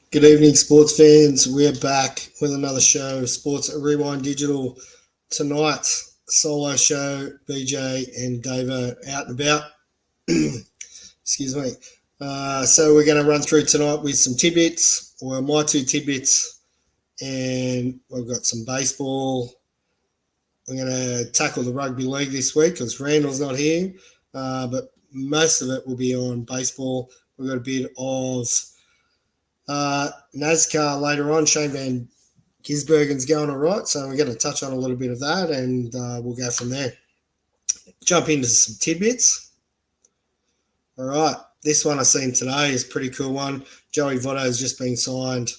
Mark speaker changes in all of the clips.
Speaker 1: Good evening, sports fans. We're back with another show, Sports Rewind Digital. Tonight, solo show, BJ and Davo out and about. Excuse me. So we're going to run through tonight with some tidbits, or my two tidbits, and we've got some baseball. We're going to tackle the rugby league this week because Randall's not here, but most of it will be on baseball. We've got a bit of Nascar later on. Shane Van Gisbergen's going all right, so we're going to touch on a little bit of that, and we'll go from there. Jump into some tidbits. All right, this one I've seen today is a pretty cool one. Joey Votto has just been signed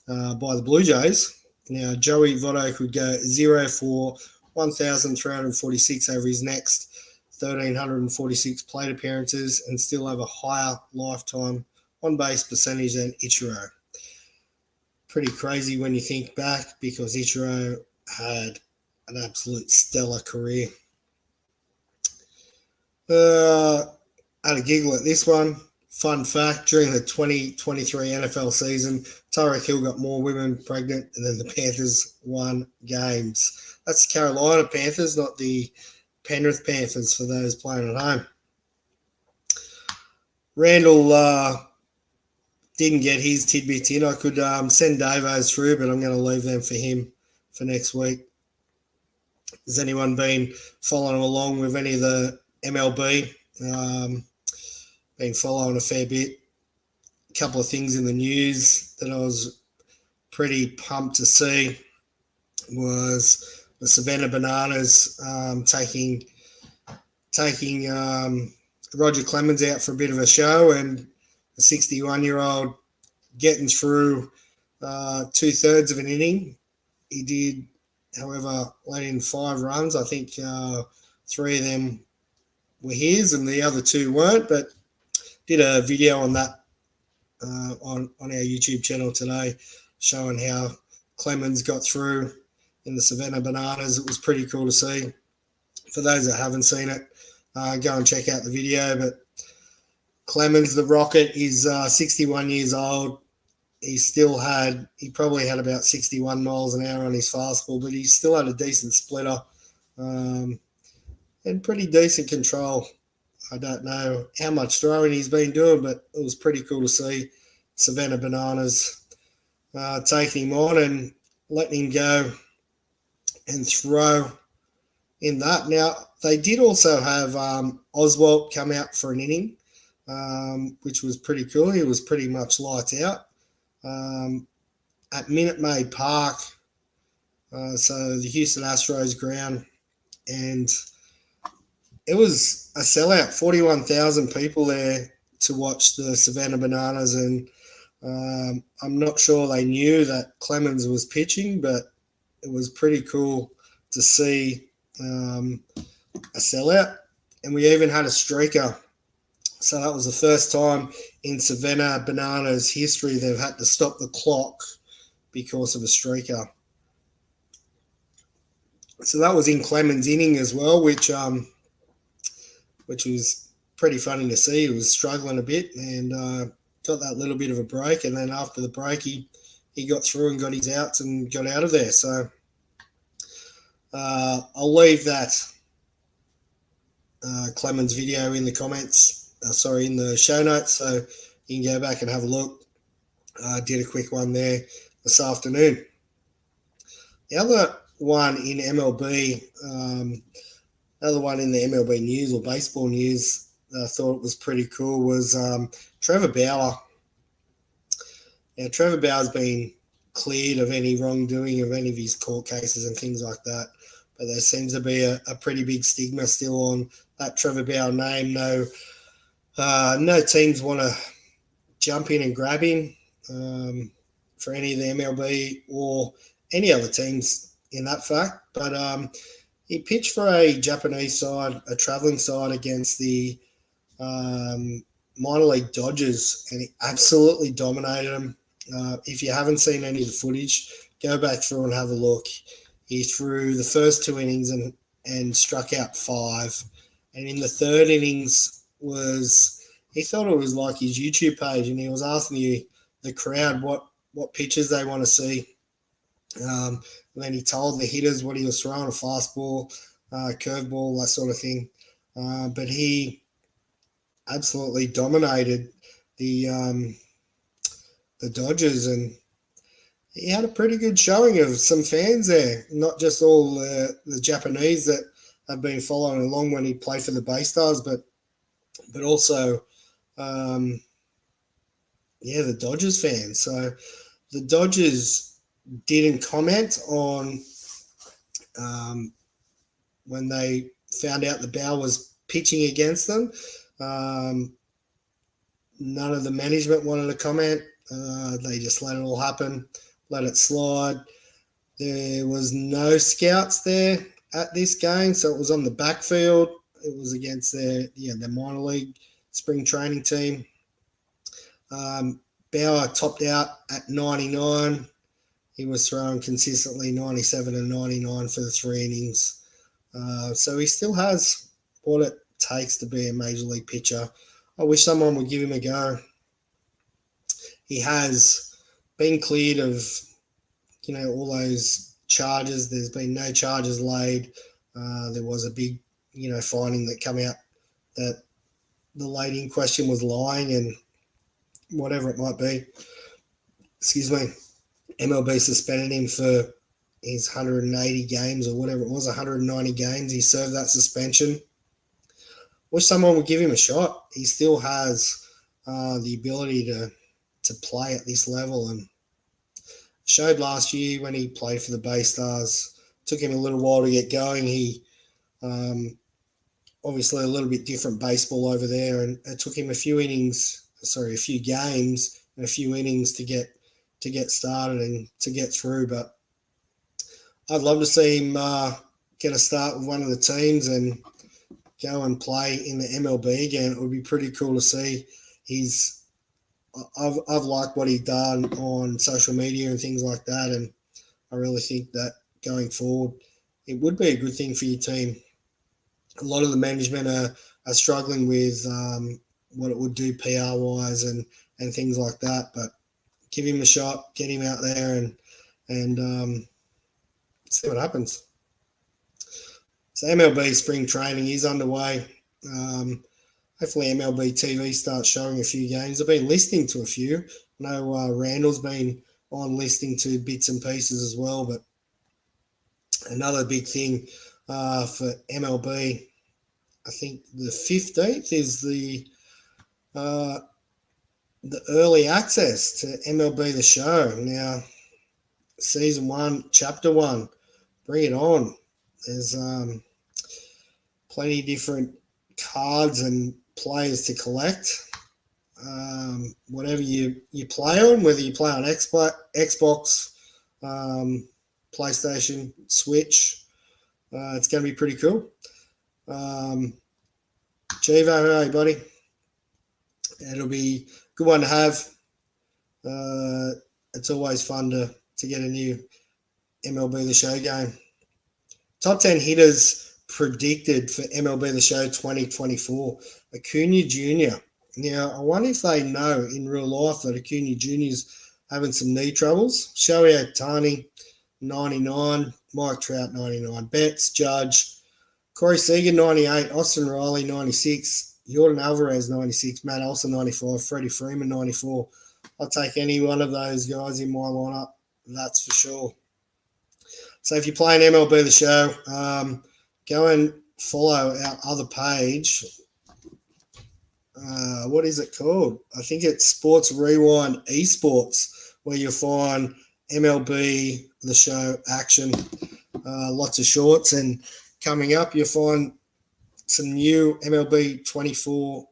Speaker 1: by the Blue Jays. Now, Joey Votto could go 0 for 1,346 over his next 1,346 plate appearances and still have a higher lifetime on-base percentage than Ichiro. Pretty crazy when you think back because Ichiro had an absolute stellar career. Had a giggle at this one. Fun fact, during the 2023 NFL season, Tyreek Hill got more women pregnant than the Panthers won games. That's the Carolina Panthers, not the Penrith Panthers for those playing at home. Randall didn't get his tidbits in. I could send Davo's through, but I'm going to leave them for him for next week. Has anyone been following along with any of the MLB? Been following a fair bit. A couple of things in the news that I was pretty pumped to see was the Savanah Bananas taking Roger Clemens out for a bit of a show, and a 61-year-old getting through 2/3 of an inning. He did, however, let in 5 runs. I think 3 of them were his and the other 2 weren't, but did a video on that on our YouTube channel today showing how Clemens got through in the Savanah Bananas. It was pretty cool to see. For those that haven't seen it, go and check out the video. But Clemens, the Rocket, is 61 years old. He probably had about 61 miles an hour on his fastball, but he still had a decent splitter and pretty decent control. I don't know how much throwing he's been doing, but it was pretty cool to see Savanah Bananas taking him on and letting him go and throw in that. Now, they did also have Oswalt come out for an inning, which was pretty cool. He was pretty much lights out at Minute Maid Park, so the Houston Astros ground, and it was a sellout, 41,000 people there to watch the Savanah Bananas, and I'm not sure they knew that Clemens was pitching, but it was pretty cool to see a sellout. And we even had a streaker. So that was the first time in Savanah Bananas history they've had to stop the clock because of a streaker. So that was in Clemens' inning as well, which was pretty funny to see. He was struggling a bit and got that little bit of a break. And then after the break, he got through and got his outs and got out of there. So I'll leave that Clemens video in the comments. In the show notes, so you can go back and have a look. Did a quick one there this afternoon. The other one in MLB, another one in the MLB news or baseball news, I thought was pretty cool was Trevor Bauer. Now, Trevor Bauer's been cleared of any wrongdoing of any of his court cases and things like that, but there seems to be a pretty big stigma still on that Trevor Bauer name. No teams want to jump in and grab him for any of the MLB or any other teams in that fact. But he pitched for a Japanese side, a traveling side against the minor league Dodgers, and he absolutely dominated them. If you haven't seen any of the footage, go back through and have a look. He threw the first 2 innings and struck out 5. And in the third innings he thought it was like his YouTube page, and he was asking the crowd what what pitches they want to see. And then he told the hitters what he was throwing, a fastball, curveball, that sort of thing. But he absolutely dominated the Dodgers, and he had a pretty good showing of some fans there, not just all the Japanese that have been following along when he played for the Bay Stars, but also, the Dodgers fans. So the Dodgers didn't comment on when they found out the Bauer was pitching against them. None of the management wanted to comment. They just let it all happen, let it slide. There was no scouts there at this game, so it was on the backfield. It was against their minor league spring training team. Bauer topped out at 99. He was throwing consistently 97 and 99 for the 3 innings. So he still has what it takes to be a major league pitcher. I wish someone would give him a go. He has been cleared of, all those charges. There's been no charges laid. There was a big, finding that came out that the lady in question was lying and whatever it might be. Excuse me. MLB suspended him for his 180 games or whatever it was, 190 games. He served that suspension. Wish someone would give him a shot. He still has the ability to play at this level, and showed last year when he played for the Bay Stars. Took him a little while to get going. He obviously a little bit different baseball over there, and it took him a few games and a few innings to get started and to get through. But I'd love to see him get a start with one of the teams and go and play in the MLB again. It would be pretty cool to see. I've liked what he's done on social media and things like that, and I really think that going forward, it would be a good thing for your team. A lot of the management are struggling with what it would do PR-wise and things like that, but give him a shot, get him out there and see what happens. So MLB spring training is underway. Hopefully MLB TV starts showing a few games. I've been listening to a few. I know Randall's been on listening to bits and pieces as well, but another big thing for MLB, I think the 15th is the early access to MLB The Show. Now, Season 1, Chapter 1, bring it on. There's plenty of different cards and players to collect. Whatever you play on, whether you play on Xbox, PlayStation, Switch, it's going to be pretty cool. Chivo, hey buddy. It'll be a good one to have. It's always fun to get a new MLB The Show game. Top 10 hitters predicted for MLB The Show 2024. Acuna Jr. Now, I wonder if they know in real life that Acuna Jr. is having some knee troubles. Shohei Ohtani, 99. Mike Trout, 99. Betts, Judge. Corey Seager, 98. Austin Riley, 96. Jordan Alvarez, 96. Matt Olson, 95. Freddie Freeman, 94. I'll take any one of those guys in my lineup. That's for sure. So if you're playing MLB The Show, go and follow our other page. What is it called? I think it's Sports Rewind Esports, where you'll find MLB The Show action, lots of shorts, and coming up you'll find some new MLB 24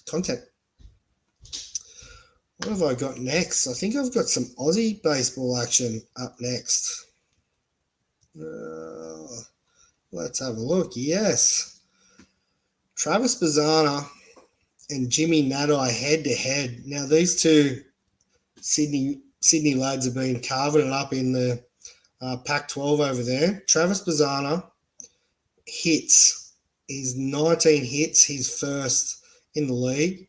Speaker 1: content. What have I got next? I think I've got some Aussie baseball action up next. Let's have a look. Yes. Travis Bazzana and Jimmy Nadai head-to-head. Now, these two Sydney lads have been carving it up in the Pac-12 over there. Travis Bazzana hits. He's 19 hits, his first in the league.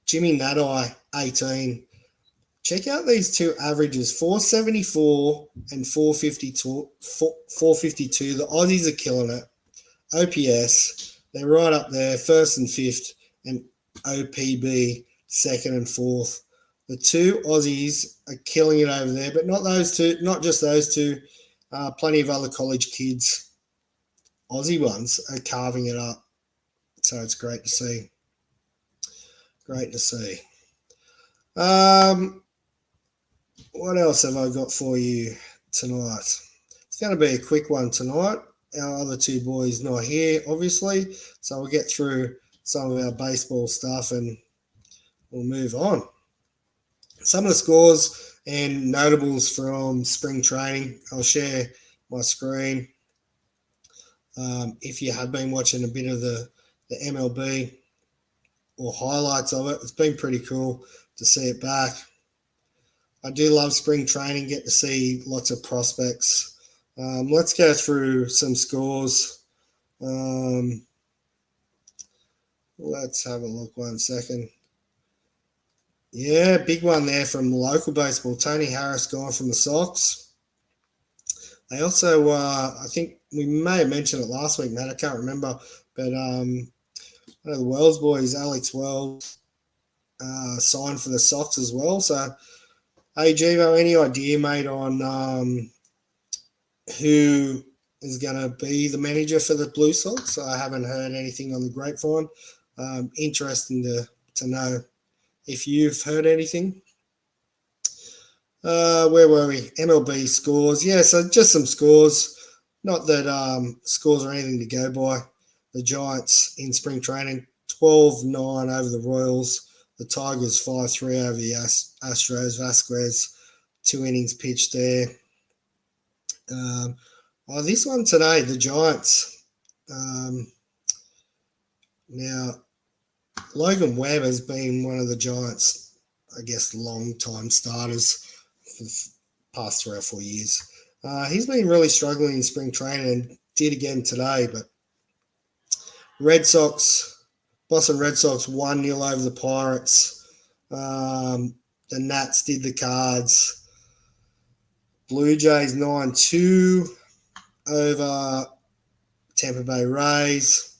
Speaker 1: Jimmy Nadai, 18. check out these two averages, 474 and 452. 452. The Aussies are killing it. OPS, they're right up there, first and fifth, and OPB, second and fourth. The two Aussies are killing it over there, but not those two, not just those two. Plenty of other college kids, Aussie ones, are carving it up. So it's great to see. Great to see. What else have I got for you tonight? It's going to be a quick one tonight. Our other two boys not here, obviously, so we'll get through some of our baseball stuff and we'll move on. Some of the scores and notables from spring training. I'll share my screen. If you have been watching a bit of the MLB or highlights of it, it's been pretty cool to see it back. I do love spring training, get to see lots of prospects. Let's go through some scores. Let's have a look 1 second. Yeah, big one there from local baseball. Tony Harris gone from the Sox. They also, I think we may have mentioned it last week, Matt. I can't remember. But one of the Wells boys, Alex Wells, signed for the Sox as well. So, hey, Givo, any idea, mate, on who is going to be the manager for the Blue Sox? I haven't heard anything on the grapevine. Interesting to know if you've heard anything. Where were we? MLB scores. Yeah, so just some scores. Not that scores are anything to go by. The Giants in spring training, 12-9 over the Royals. The Tigers 5-3 over the Astros. Vasquez, 2 innings pitched there. This one today, the Giants. Now, Logan Webb has been one of the Giants, I guess, long-time starters for the past 3 or 4 years. He's been really struggling in spring training and did again today, but Boston Red Sox 1-0 over the Pirates. The Nats did the Cards. Blue Jays 9-2 over Tampa Bay Rays.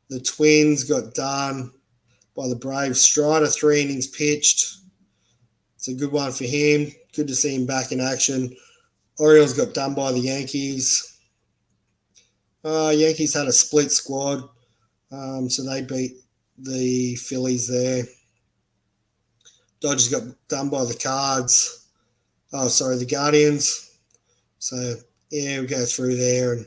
Speaker 1: The Twins got done by the Braves. Strider, 3 innings pitched. It's a good one for him. Good to see him back in action. Orioles got done by the Yankees. Yankees had a split squad, so they beat the Phillies there. Dodgers got done by the the Guardians. So, yeah, we'll go through there and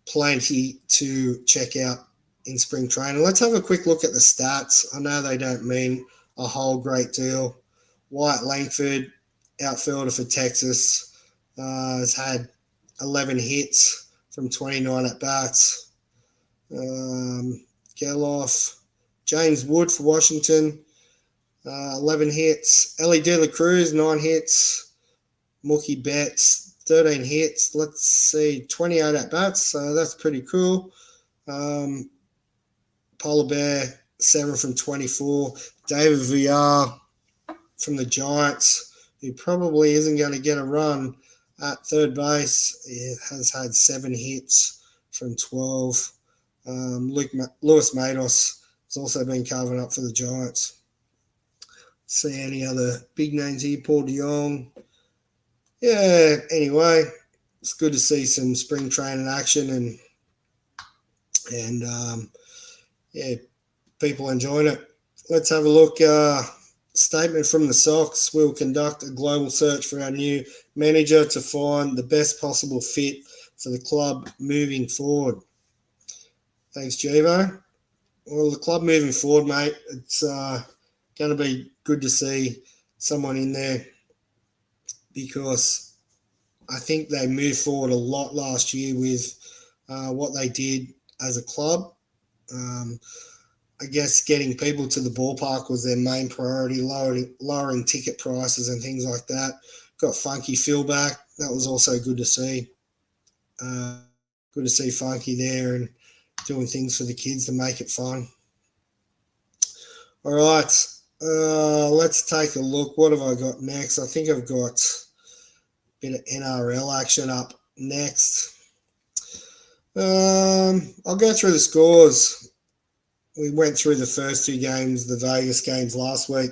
Speaker 1: plenty to check out in spring training. Let's have a quick look at the stats. I know they don't mean a whole great deal. Wyatt Langford, outfielder for Texas, has had 11 hits from 29 at-bats. Geloff, James Wood for Washington, 11 hits. Ellie De La Cruz, 9 hits. Mookie Betts, 13 hits. Let's see, 28 at-bats, so that's pretty cool. Polar Bear, 7 from 24. David Villar from the Giants, who probably isn't going to get a run at third base. He has had 7 hits from 12. Lewis Matos has also been carving up for the Giants. See any other big names here? Paul DeYoung. Yeah, anyway, it's good to see some spring training action and people enjoying it. Let's have a look. Statement from the Sox. We'll conduct a global search for our new manager to find the best possible fit for the club moving forward. Thanks, Givo. Well, the club moving forward, mate, it's going to be good to see someone in there because I think they moved forward a lot last year with what they did as a club. I guess getting people to the ballpark was their main priority, lowering ticket prices and things like that. Got Funky Phil back. That was also good to see. Good to see Funky there and doing things for the kids to make it fun. All right, Let's take a look. What have I got next? I think I've got a bit of NRL action up next. I'll go through the scores. We went through the first two games, the Vegas games last week.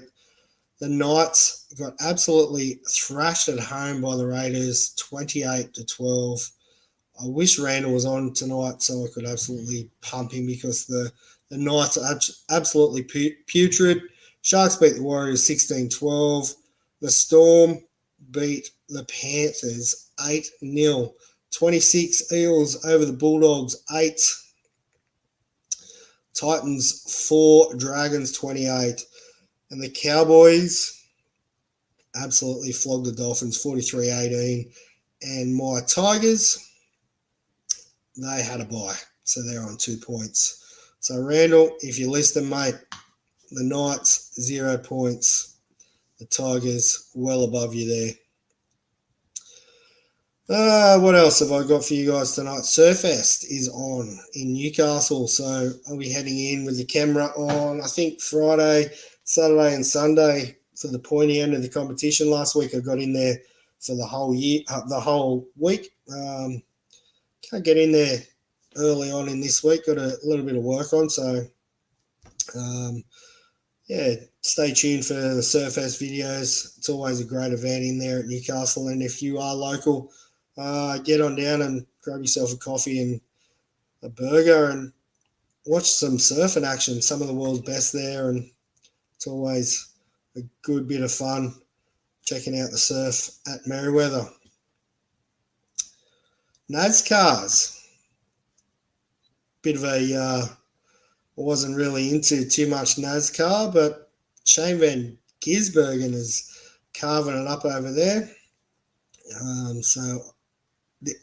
Speaker 1: The Knights got absolutely thrashed at home by the Raiders, 28-12. I wish Randall was on tonight so I could absolutely pump him because the Knights are absolutely putrid. Sharks beat the Warriors 16-12. The Storm beat the Panthers 8-0. 26 Eels over the Bulldogs 8. Titans 4, Dragons 28. And the Cowboys absolutely flogged the Dolphins 43-18. And my Tigers, they had a bye, so they're on 2 points. So, Randall, if you listen, mate, the Knights, 0 points. The Tigers, well above you there. What else have I got for you guys tonight? Surfest is on in Newcastle, so I'll be heading in with the camera on, I think, Friday, Saturday and Sunday for the pointy end of the competition. Last week I got in there for the whole week. Can't get in there early on in this week. Got a little bit of work on, so stay tuned for the Surfest videos. It's always a great event in there at Newcastle, and if you are local, get on down and grab yourself a coffee and a burger and watch some surfing action. Some of the world's best there, and it's always a good bit of fun checking out the surf at Merriweather. Nascars. Bit of I wasn't really into too much NASCAR, but Shane Van Gisbergen is carving it up over there. So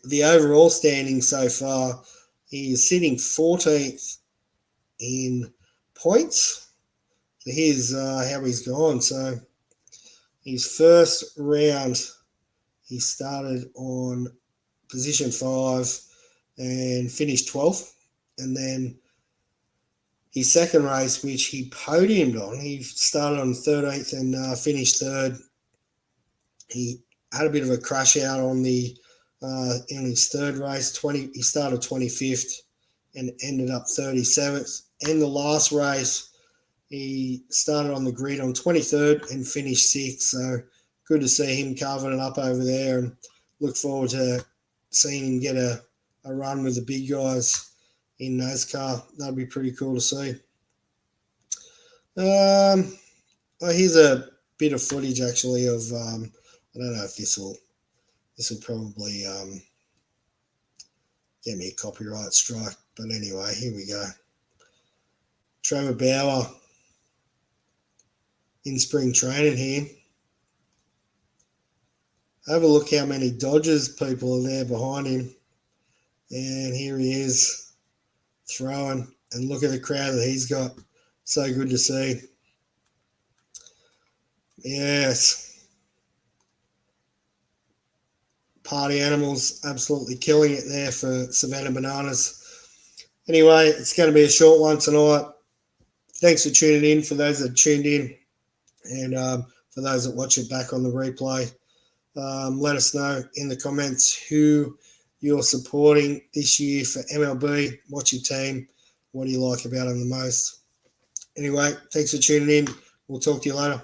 Speaker 1: the overall standing so far, he is sitting 14th in points. So here's how he's gone. So his first round, he started on position 5 and finished 12th. And then his second race, which he podiumed on, he started on 13th and finished 3rd. He had a bit of a crash out on the in his third race. He started 25th and ended up 37th. And the last race, he started on the grid on 23rd and finished 6th. So good to see him carving it up over there, and look forward to seeing him get a run with the big guys in NASCAR. That'd be pretty cool to see. Here's a bit of footage actually of I don't know if this will probably get me a copyright strike, but anyway, here we go. Trevor Bauer in spring training here. Have a look how many Dodgers people are there behind him. And here he is throwing, and look at the crowd that he's got. So good to see. Yes. Party animals absolutely killing it there for Savanah Bananas. Anyway, it's going to be a short one tonight. Thanks for tuning in for those that tuned in, and for those that watch it back on the replay. Let us know in the comments who you're supporting this year for MLB. What's your team? What do you like about them the most? Anyway, thanks for tuning in. We'll talk to you later.